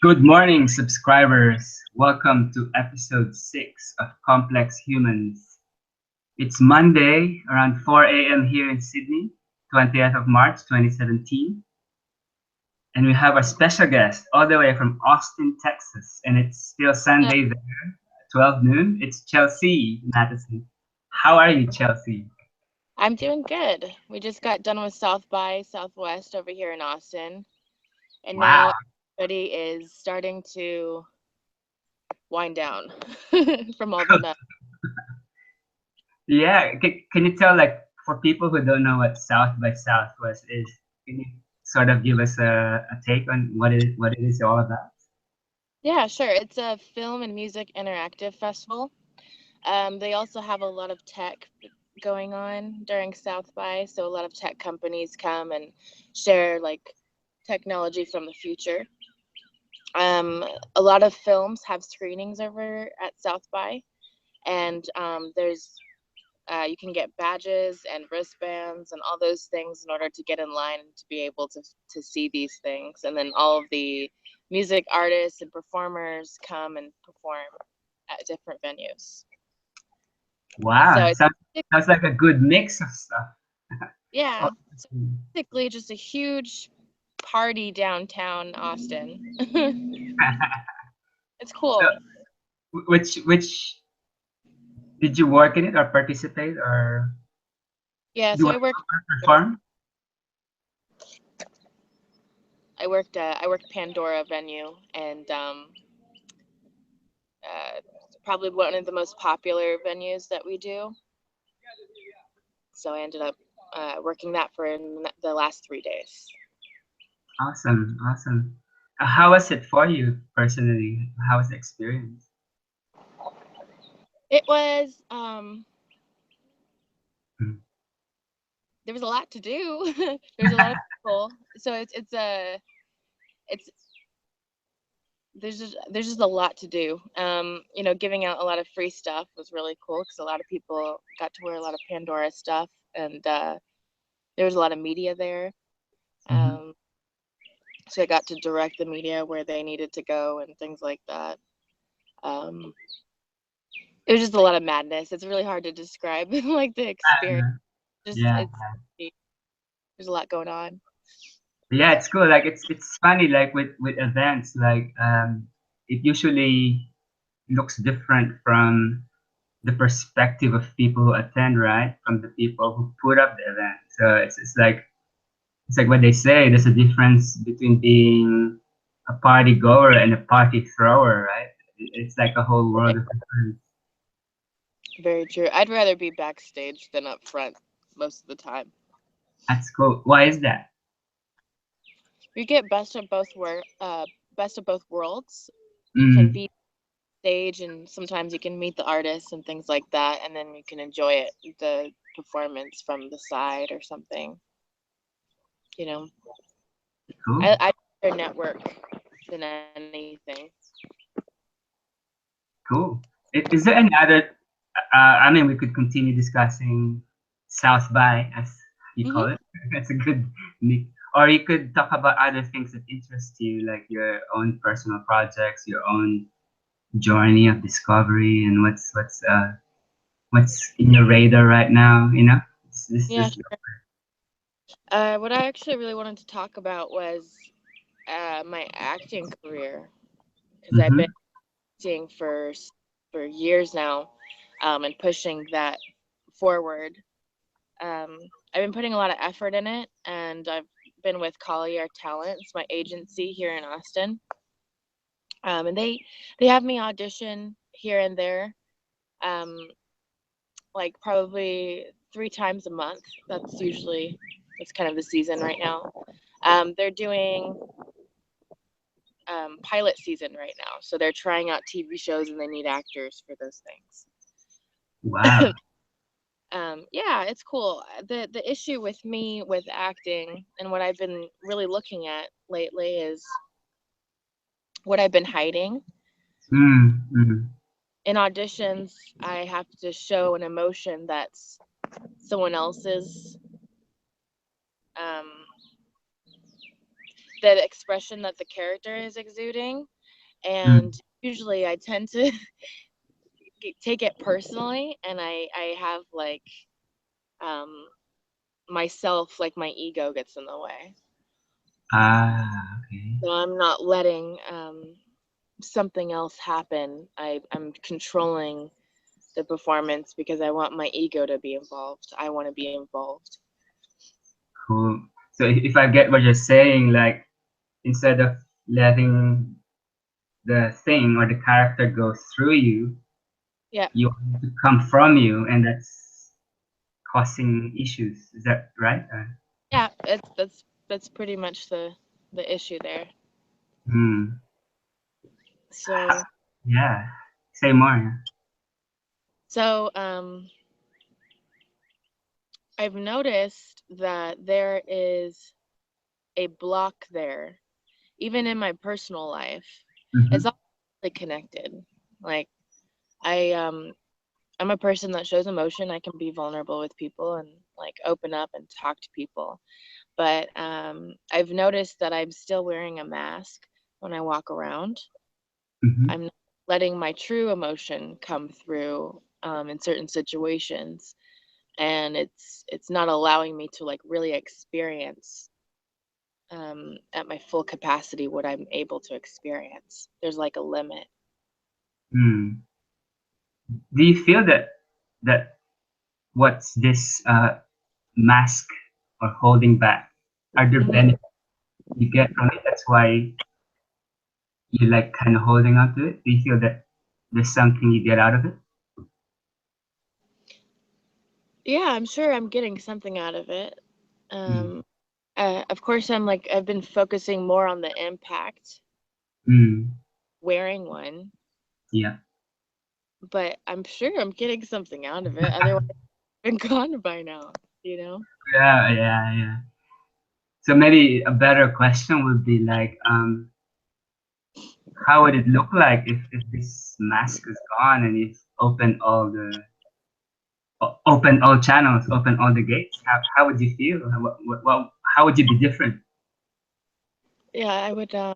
Good morning, subscribers. Welcome to episode 6 of Complex Humans. It's Monday around 4 a.m. here in Sydney, 20th of March 2017. And we have a special guest all the way from Austin, Texas. And it's still Uh, Sunday there, 12 noon. It's Chelsea Mattison. How are you, Chelsea? I'm doing good. We just got done with South by Southwest over here in Austin, and Wow. now everybody is starting to wind down from all the mess. Yeah, can you tell, like, for people who don't know what South by Southwest is, can you sort of give us a take on what it is all about? Yeah, sure. It's a film and music interactive festival. They also have a lot of tech going on during South by, so a lot of tech companies come and share like technology from the future. Um, a lot of films have screenings over at South by, and there's you can get badges and wristbands and all those things in order to get in line to be able to see these things. And then all of the music artists and performers come and perform at different venues. So Wow, it's sounds like a good mix of stuff. yeah, it's Awesome. basically just a huge party downtown Austin. It's So, cool. which did you work in it or participate or Yeah, do so a perform? I worked Pandora venue, and uh, probably one of the most popular venues that we do. So I ended up working that for the last 3 days. Awesome, awesome. How was it for you personally? How was the experience? It was Mm. there was a lot to do. There's a lot of people, so it's there's just a lot to do. Giving out a lot of free stuff was really cool because a lot of people got to wear a lot of Pandora stuff, and there was a lot of media there. Mhm. Um, so I got to direct the media where they needed to go and things like that. Um, it was just a lot of madness. It's really hard to describe like the experience. Uh, Just yeah. it's there's a lot going on. Yeah, it's cool. Like it's funny. Like with events, like it usually looks different from the perspective of people who attend, right? From the people who put up the event. So it's like what they say. There's a difference between being a party goer and a party thrower, right? It's like a whole world Right. of difference. Very true. I'd rather be backstage than up front most of the time. That's cool. Why is that? You get best of both worlds. You can Mm, be stage, and sometimes you can meet the artists and things like that, and then you can enjoy the performance from the side or something. You know, cool. I prefer network than anything. Cool. Is there any other? I mean, we could continue discussing South by, as you Hmm. call it. That's a good nick. Or you could talk about other things that interest you, like your own personal projects, your own journey of discovery, and what's in your radar right now. Yeah. This. What I actually really wanted to talk about was my acting career because I've been Mm-hmm. acting for years now, and pushing that forward. Um, I've been putting a lot of effort in it, and I've been with Collier Talent. It's my agency here in Austin, and they have me audition here and there, um, like probably 3 times a month. That's kind of the season right now. They're doing pilot season right now, so they're trying out TV shows and they need actors for those things. Wow. Yeah, it's cool. The issue with me with acting and what I've been really looking at lately is what I've been hiding. Mm-hmm. In auditions, I have to show an emotion that's someone else's um the expression that the character is exuding. And Mm. usually I tend to take it personally, and I have like um myself, like my ego gets in the way. Ah, okay. So I'm not letting something else happen. I'm controlling the performance because I want my ego to be involved. I want to be involved. Cool. So if I get what you're saying, like instead of letting the thing or the character go through you, Yeah. you want it to come from you, and that's causing issues. Is that right? Yeah, that's pretty much the issue there. Hmm. So Yeah. Say more. so I've noticed that there is a block there, even in my personal life. It's Mm-hmm. all really connected. Like I I'm a person that shows emotion. I can be vulnerable with people and like open up and talk to people. But I've noticed that I'm still wearing a mask when I walk around. Mm-hmm. I'm not letting my true emotion come through in certain situations, and it's not allowing me to like really experience at my full capacity what I'm able to experience. There's like a limit. Hmm. Do you feel that what's this mask or holding back? Are there Hmm. benefits you get from it? That's why you like kind of holding on to it. Do you feel that there's something you get out of it? Yeah, I'm sure I'm getting something out of it. Mm. Um, of course, I've been focusing more on the impact Mm. wearing one, Yeah. but I'm sure I'm getting something out of it. Otherwise, I've been gone by now, you know? Yeah, yeah, yeah. So maybe a better question would be like, how would it look like if this mask is gone and you've opened all the open all channels, open all the gates? How would you feel? How would you be different? Yeah, I would. I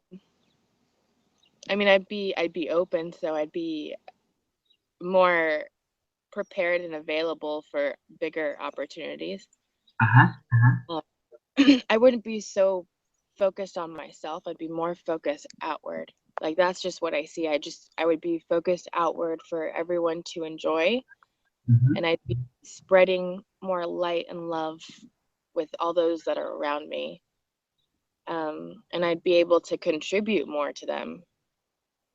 mean, I'd be open, so I'd be more prepared and available for bigger opportunities. Uh-huh. Uh-huh. Uh, I wouldn't be so focused on myself. I'd be more focused outward. Like that's just what I see. I would be focused outward for everyone to enjoy, Mm-hmm. and I'd be spreading more light and love with all those that are around me. And I'd be able to contribute more to them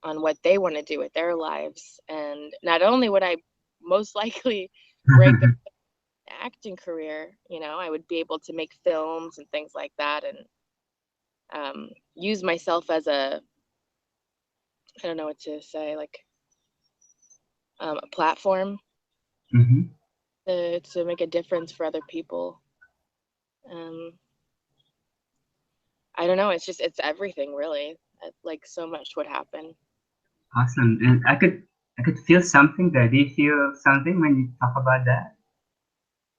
on what they want to do with their lives. And not only would I most likely break the acting career, I would be able to make films and things like that, and use myself as I don't know what to say, like a platform Mm-hmm. to make a difference for other people. Um, I don't know. It's everything really. Like so much would happen. Awesome. And I could feel something there. Do you feel something when you talk about that?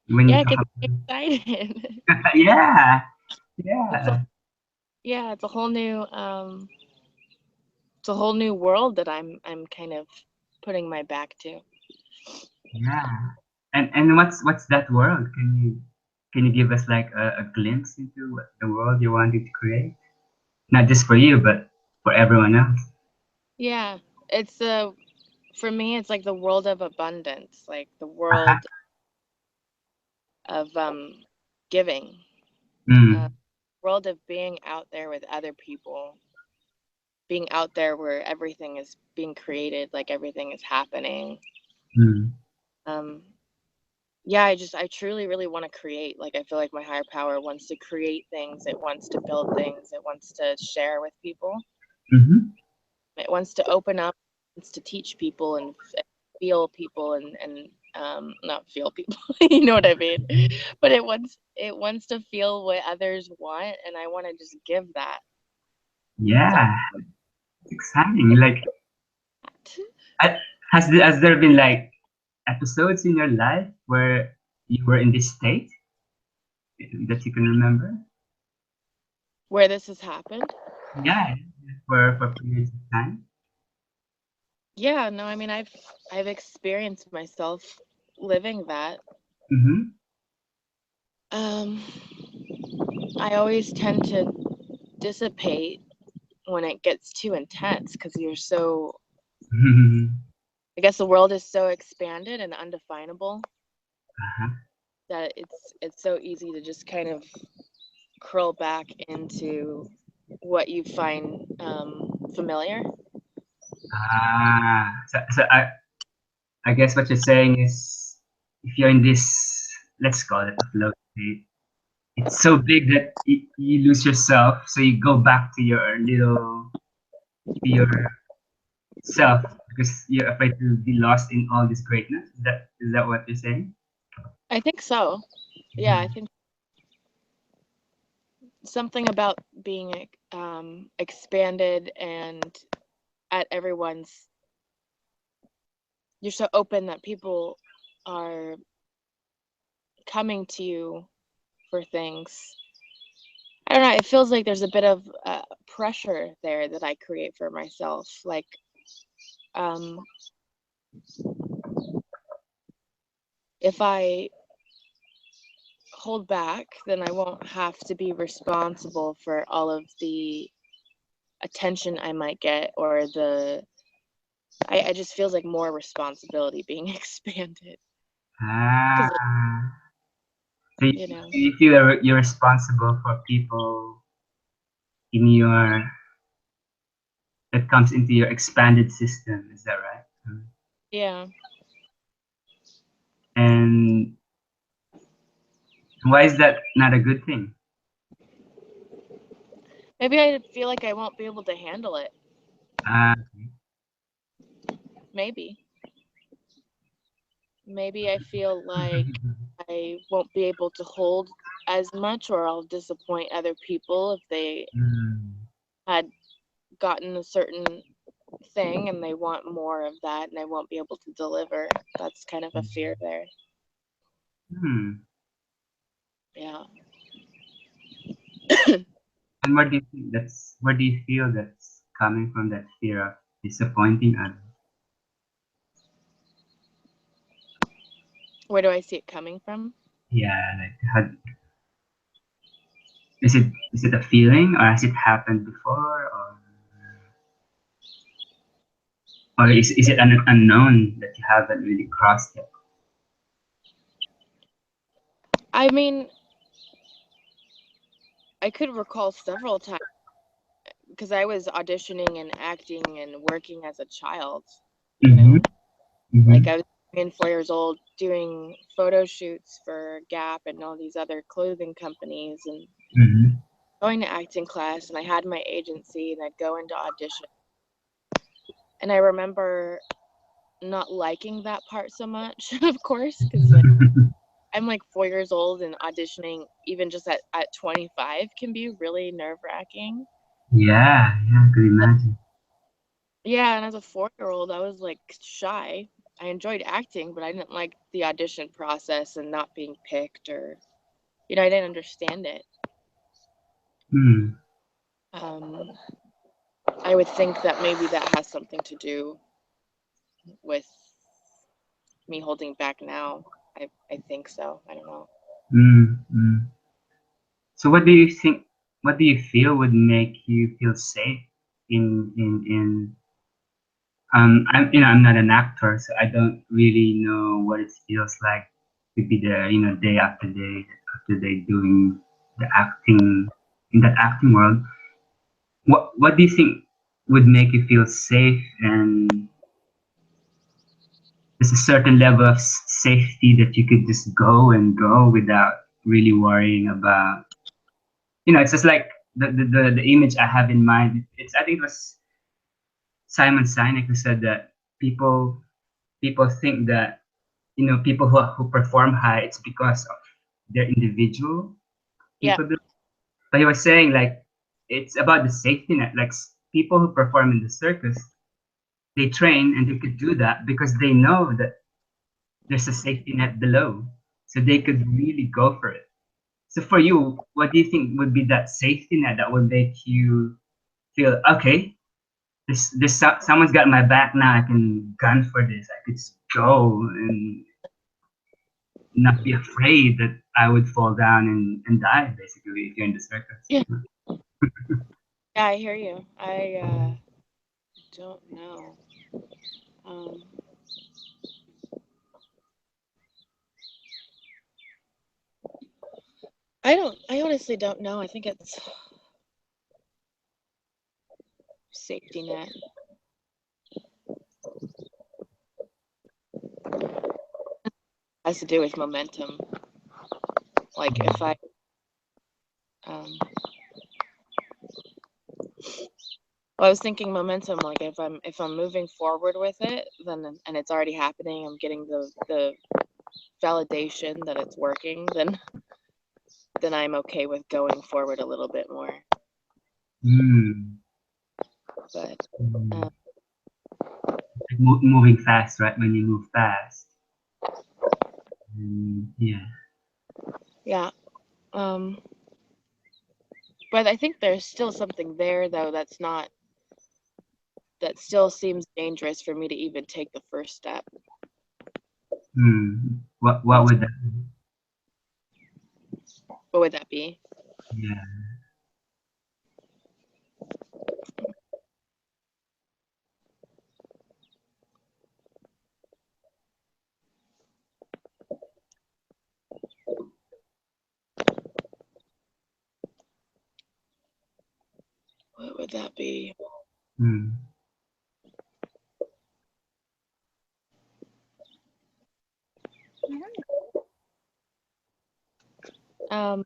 When Yeah, you it talk gets about me excited. yeah, it's a yeah, Yeah, it's a whole new world that I'm kind of putting my back to. yeah. And what's that world? Can you give us like a glimpse into what the world you wanted to create? Not just for you, but for everyone else. Yeah, it's for me it's like the world of abundance, like the Uh-huh. world of giving, uh, Mm, world of being out there with other people, being out there where everything is being created, like everything is happening. mm, Um, yeah, I truly really want to create. Like I feel like my higher power wants to create things. It wants to build things. It wants to share with people. mm-hmm. It wants to open up, it wants to teach people and feel people and not feel people, you know what I mean? But it wants to feel what others want, and I want to just give that. So Yeah, it's exciting. Like, I, has there been like episodes in your life where you were in this state that you can remember? Where this has happened? Yeah, for periods of time. Yeah, no, I mean I've experienced myself living that. Mm-hmm. Um, I always tend to dissipate when it gets too intense because you're so, I guess the world is so expanded and undefinable Uh-huh. that it's so easy to just kind of curl back into what you find familiar. So I guess what you're saying is if you're in this, let's call it a flow state, it's so big that you lose yourself. So you go back to your little, to yourself because you're afraid to be lost in all this greatness. Is that what you're saying? I think so. Yeah, I Mhm. think something about being expanded and at everyone's, you're so open that people are coming to you for things. I don't know. It feels like there's a bit of pressure there that I create for myself. Like, um, if I hold back, then I won't have to be responsible for all of the attention I might get or the. I just feels like more responsibility being expanded because Ah, so you know. you feel you're responsible for people in your that comes into your expanded system. Is that right? Yeah, And why is that not a good thing? maybe I feel like I won't be able to handle it. Ah, Maybe. Maybe I feel like I won't be able to hold as much, or I'll disappoint other people if they mm, had gotten a certain thing and they want more of that and I won't be able to deliver. That's kind of a fear there. hmm. Yeah. And where do you feel that's coming from, that fear of disappointing others? Where do I see it coming from? Yeah, like is it a feeling or has it happened before or is it an unknown that you haven't really crossed yet? I mean, I could recall several times because I was auditioning and acting and working as a child, you Mm-hmm. know. Mm-hmm. Like I was 3 and 4 years old doing photo shoots for Gap and all these other clothing companies and Mm-hmm. going to acting class and I had my agency and I'd go into audition. And I remember not liking that part so much, of course, because I'm like 4 years old and auditioning even just at 25 can be really nerve wracking. Yeah, yeah, I could imagine. Yeah, and as a 4 year old, I was like shy. I enjoyed acting, but I didn't like the audition process and not being picked or, I didn't understand it. Hmm. Um, I would think that maybe that has something to do with me holding back now. I think so. I don't know. Mm, mm. So what do you think? What do you feel would make you feel safe in I'm not an actor, so I don't really know what it feels like to be there, day after day doing the acting in that acting world. What do you think would make you feel safe, and there's a certain level of safety that you could just go and go without really worrying about, it's just like the image I have in mind. I think it was Simon Sinek who said that people think that people who perform high, it's because of their individual Yeah, capability. But he was saying like it's about the safety net. Like people who perform in the circus, they train and they could do that because they know that there's a safety net below, so they could really go for it. So for you, what do you think would be that safety net that would make you feel okay? Someone's got my back now. I can gun for this. I could just go and not be afraid that I would fall down and die. Basically, if you're in the circus. Yeah. Yeah, I hear you. I don't know. Um, I honestly don't know. I think it's safety net. Has to do with momentum. Like if um, well, I was thinking momentum. Like if I'm moving forward with it, then and it's already happening. I'm getting the validation that it's working. Then I'm okay with going forward a little bit more. Mm. But Mm. Moving fast, right? When you move fast. Yeah. yeah. Um, but I think there's still something there though that still seems dangerous for me to even take the first step. What would that be? What would that be? Yeah. What would that be? Mm. Um,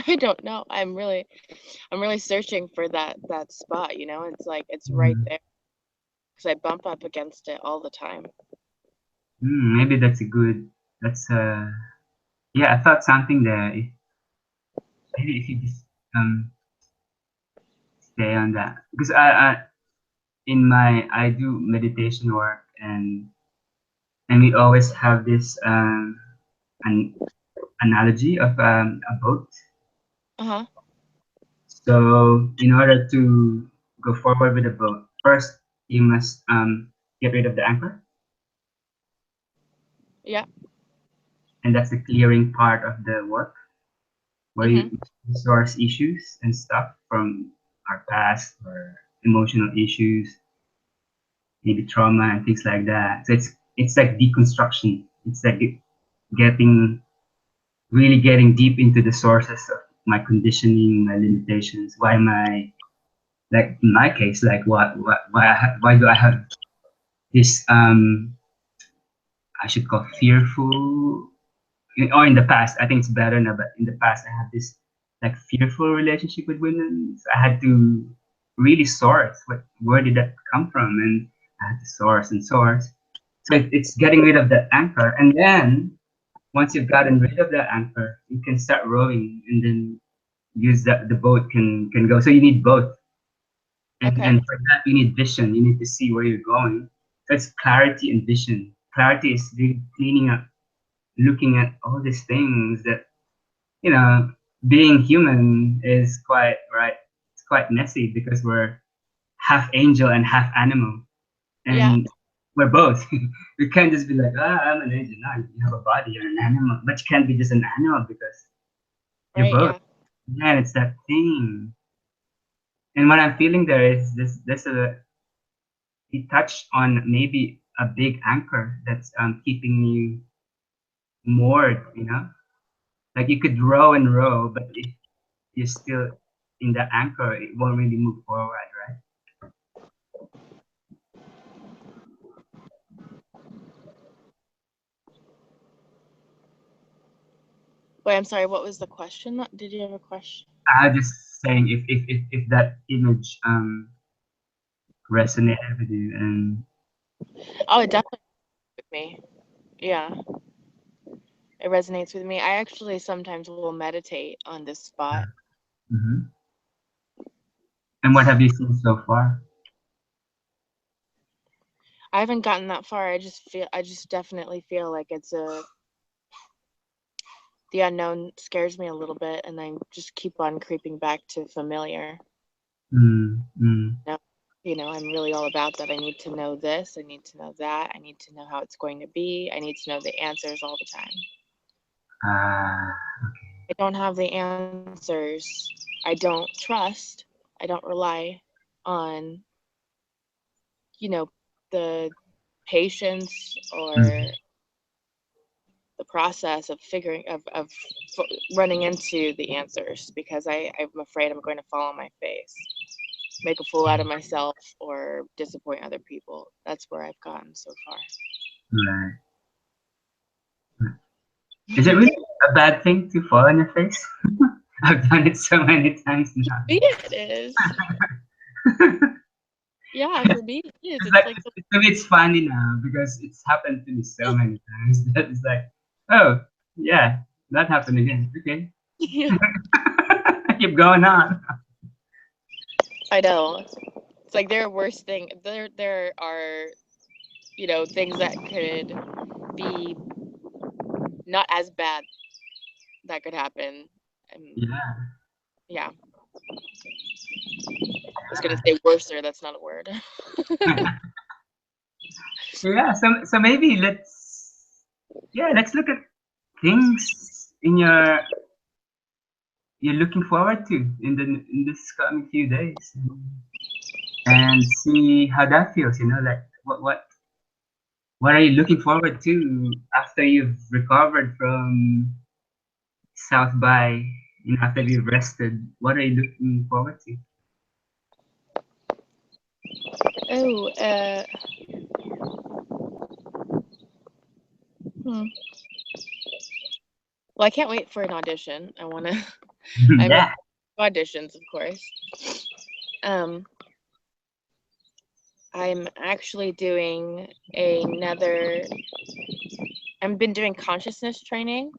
I don't know. I'm really searching for that spot. It's like it's right Mm. there because I bump up against it all the time. Maybe that's a good. That's Yeah, I thought something there. Maybe if you just stay on that, because I do meditation work, and we always have this an analogy of a boat. Uh-huh. So in order to go forward with the boat, first you must get rid of the anchor, Yeah. and that's the clearing part of the work, where Mhm. you source issues and stuff from our past or emotional issues, maybe trauma and things like that. So it's like deconstruction. It's like getting really getting deep into the sources of my conditioning, my limitations. Why am I, like in my case, like why do I have this I should call fearful, or in the past, I think it's better now, but in the past I had this like fearful relationship with women. So I had to really source where did that come from, and I had to source and source. So it's getting rid of that anchor, and then once you've gotten rid of that anchor, you can start rowing, and then use that the boat can go. So you need both, Okay. and for that you need vision. You need to see where you're going. So it's clarity and vision. Clarity is really cleaning up, looking at all these things that, you know, being human is quite right. It's quite messy because we're half angel and half animal, Yeah. and we're both. We can't just be like, I'm an angel. No, you have a body. You're an animal, but you can't be just an animal because you're Right. both. Yeah. Man, it's that thing. And what I'm feeling there is this. This he touched on maybe a big anchor that's keeping you moored. Like you could row and row, but if you're still in the anchor, it won't really move forward, right? Wait, I'm sorry. What was the question? Did you have a question? I was just saying if that image resonated with you, and Oh, it definitely with me. Yeah, it resonates with me. I actually sometimes will meditate on this spot. mm-hmm. And what have you seen so far? I haven't gotten that far. I just definitely feel like the unknown scares me a little bit, and I just keep on creeping back to familiar. Mm, mm. No, I'm really all about that. I need to know this. I need to know that. I need to know how it's going to be. I need to know the answers all the time. Ah, I don't have the answers. I don't trust. I don't rely on, the patience or mm. the process of running into the answers, because I'm afraid I'm going to fall on my face, make a fool out of myself, or disappoint other people. That's where I've gotten so far. Right. Is it really a bad thing to fall on your face? I've done it so many times now. Me, it is. Yeah, for me, it is. It's It's like like, to me, it's funny now because it's happened to me so many times that it's like, oh yeah, that happened again. Okay, yeah, keep going on. I know. It's like there are worse thing. There are, things that could be not as bad that could happen. And Yeah. yeah, I was gonna say worser. That's not a word. Yeah. So maybe let's look at things you're looking forward to in this coming few days and see how that feels. Like what are you looking forward to after you've recovered from South by, after you've rested? What are you looking forward to? Oh, hmm. Well, I can't wait for an audition. I want to. I'm Yeah. auditions, of course. Um, I'm actually doing another. I've been doing consciousness training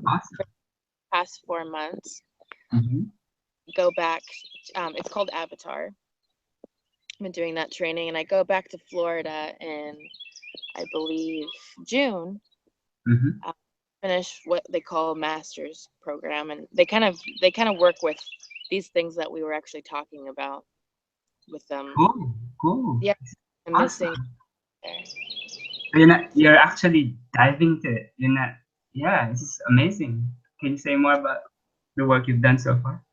Awesome. past 4 months. Hmm. Go back. It's called Avatar. I've been doing that training, and I go back to Florida in, I believe, June. Hmm. Uh, Finish what they call a master's program, and they kind of work with these things that we were actually talking about with them. Cool. Cool. Yeah, I'm missing Awesome. there. So you're actually diving to it. Yeah, this is amazing. Can you say more about the work you've done so far?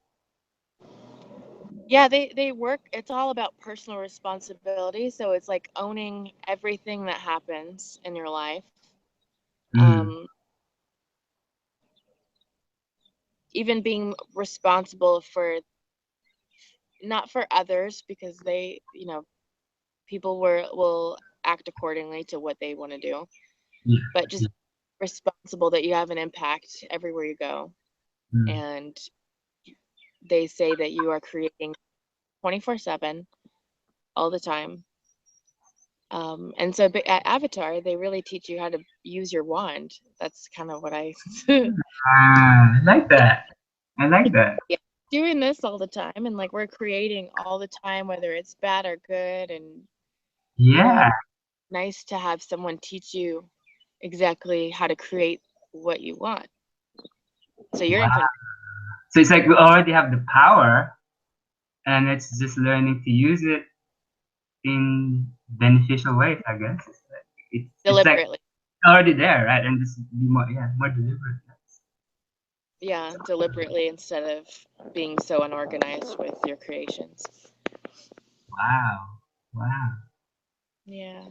Yeah, they work. It's all about personal responsibility. So it's like owning everything that happens in your life. Mm. Um, Even being responsible for, not for others, because people will act accordingly to what they want to do, Yeah. but just Yeah. responsible that you have an impact everywhere you go. Mm. And they say that you are creating 24/7 all the time. And so but at Avatar, they really teach you how to use your wand. That's kind of what I Ah, I like that. I like that. yeah, doing this all the time, and like we're creating all the time, whether it's bad or good. And Yeah. nice to have someone teach you exactly how to create what you want. So you're in Wow. control. So it's like we already have the power, and it's just learning to use it in beneficial ways, I guess. It's like Deliberately. already there, right? And just be more deliberate. Yeah, deliberately, instead of being so unorganized with your creations. Wow. Wow. Yeah.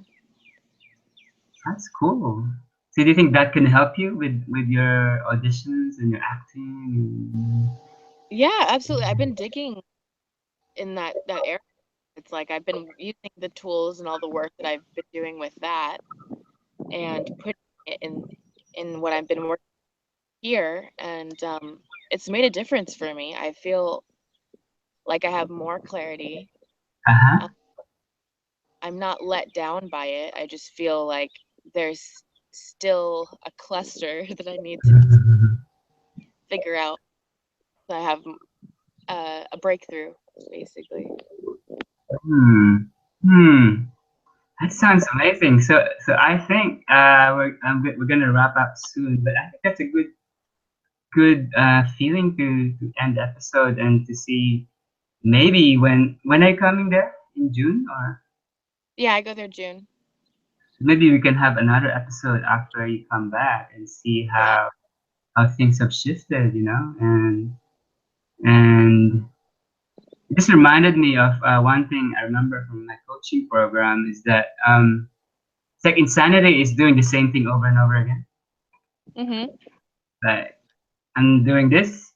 That's cool. So do you think that can help you with your auditions and your acting? Yeah, absolutely. I've been digging in that area. It's like I've been using the tools and all the work that I've been doing with that, and putting it in what I've been working here, and it's made a difference for me. I feel like I have more clarity. Uh-huh. Uh, I'm not let down by it. I just feel like there's still a cluster that I need to figure out. So I have a breakthrough. basically. Hmm. Hmm. That sounds amazing. So I think we're gonna wrap up soon, but I think that's a good feeling to end the episode and to see maybe when are you coming there in June, or Yeah, I go there June. maybe we can have another episode after you come back and see Yeah. how things have shifted, and it just reminded me of one thing I remember from my coaching program is that it's like insanity is doing the same thing over and over again. Mhm. Like I'm doing this,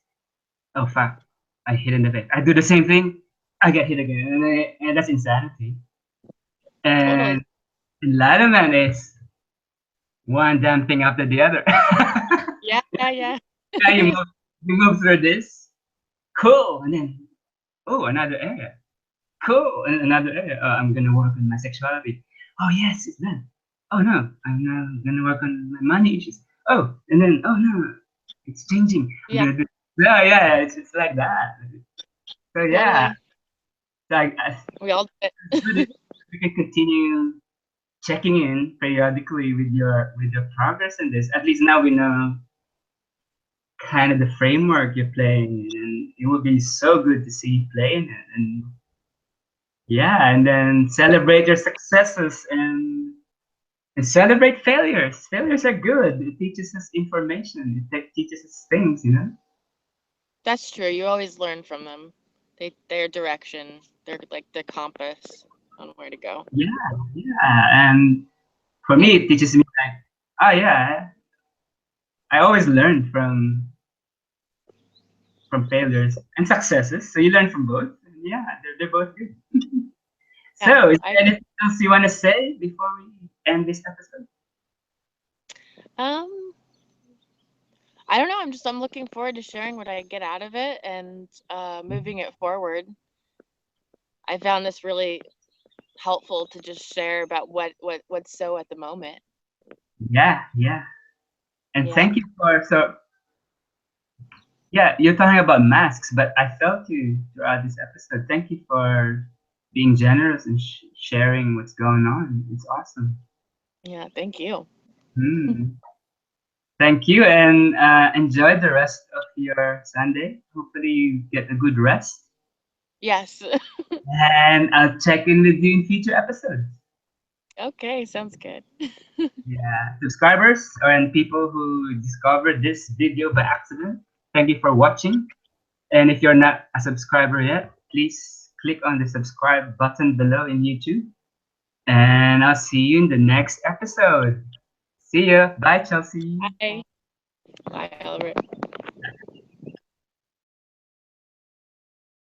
oh fuck, I hit in the face. I do the same thing, I get hit again, and that's insanity. Totally. And enlightenment is one damn thing after the other. Yeah, yeah, yeah. Yeah, you move through this, cool, and then oh another area, cool, and another area. Oh, I'm gonna work on my sexuality. Oh yes, it's done. Oh no, I'm gonna work on my money issues. Oh, and then oh no, it's changing. I'm Yeah, gonna do. Yeah, yeah, it's like that. So yeah, totally. like We all do good if it. we can continue checking in periodically with your progress in this. At least now we know kind of the framework you're playing in, and it would be so good to see you playing it. And yeah, and then celebrate your successes and celebrate failures. Failures are good. It teaches us information. It teaches us things. That's true. You always learn from them. Their direction, their their compass on where to go. Yeah, yeah. And for me, it teaches me like, oh yeah, I always learn from failures and successes. So you learn from both. And yeah, they're both good. Yeah, So is I there agree. anything else you want to say before we end this episode? Um, I don't know. I'm looking forward to sharing what I get out of it and moving it forward. I found this really helpful to just share about what's so at the moment. Yeah, yeah. And Yeah. thank you for yeah, you're talking about masks, but I felt you throughout this episode. Thank you for being generous and sharing what's going on. It's awesome. Yeah, thank you. Hmm. Thank you, and enjoy the rest of your Sunday. Hopefully, you get a good rest. Yes. And I'll check in with you in future episodes. Okay, sounds good. Yeah, subscribers and people who discovered this video by accident, thank you for watching. And if you're not a subscriber yet, please click on the subscribe button below in YouTube. And I'll see you in the next episode. See ya. Bye, Chelsea. Bye. Bye, Albert.